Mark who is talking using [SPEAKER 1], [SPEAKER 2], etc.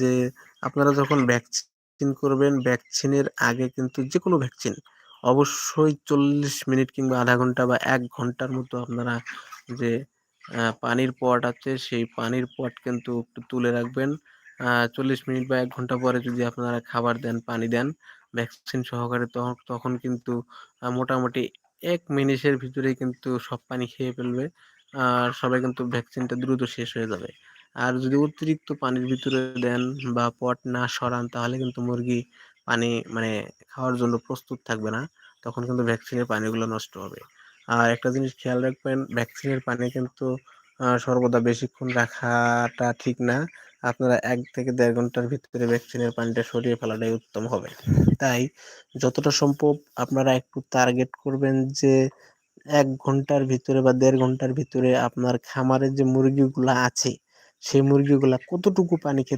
[SPEAKER 1] যে আপনারা যখন ভ্যাকসিন করবেন, ভ্যাকসিনের আগে কিন্তু যেকোনো ভ্যাকসিন অবশ্যই ৪০ মিনিট কিংবা ০.৫ ঘন্টা বা ১ ঘন্টার মতো আপনারা যে পানির পট আছে, সেই পানির পট কিন্তু একটু তুলে রাখবেন। ৪০ মিনিট বা ১ ঘন্টা পরে যদি আপনারা খাবার দেন, পানি দেন ভ্যাকসিন সহকারে তখন কিন্তু মোটামুটি ১ মিনিটের ভিতরেই কিন্তু সব পানি খেয়ে ফেলবে। আর সবাই কিন্তু ভ্যাকসিনটা দ্রুত শেষ হয়ে যাবে। আর যদি অতিরিক্ত পানির ভিতরে দেন বা পট না সরান তাহলে কিন্তু মুরগি পানি মানে খাওয়ার জন্য প্রস্তুত থাকবে না। তখন কিন্তু ভ্যাকসিনের পানিগুলো নষ্ট হবে। আর একটা জিনিস খেয়াল রাখবেন, ভ্যাকসিনের পানি কিন্তু সর্বদা বেশিক্ষণ রাখাটা ঠিক না। আপনারা ১ থেকে ১.৫ ঘন্টার ভিতরে ভ্যাকসিনের পানিটা সরিয়ে ফেলাটাই উত্তম হবে। তাই যতটা সম্ভব আপনারা একটু টার্গেট করবেন যে ১ ঘন্টার ভিতরে বা ১.৫ ঘন্টার ভিতরে আপনার খামারে যে মুরগিগুলা আছে, সেই মুরগিগুলা কতটুকু পানি খেতে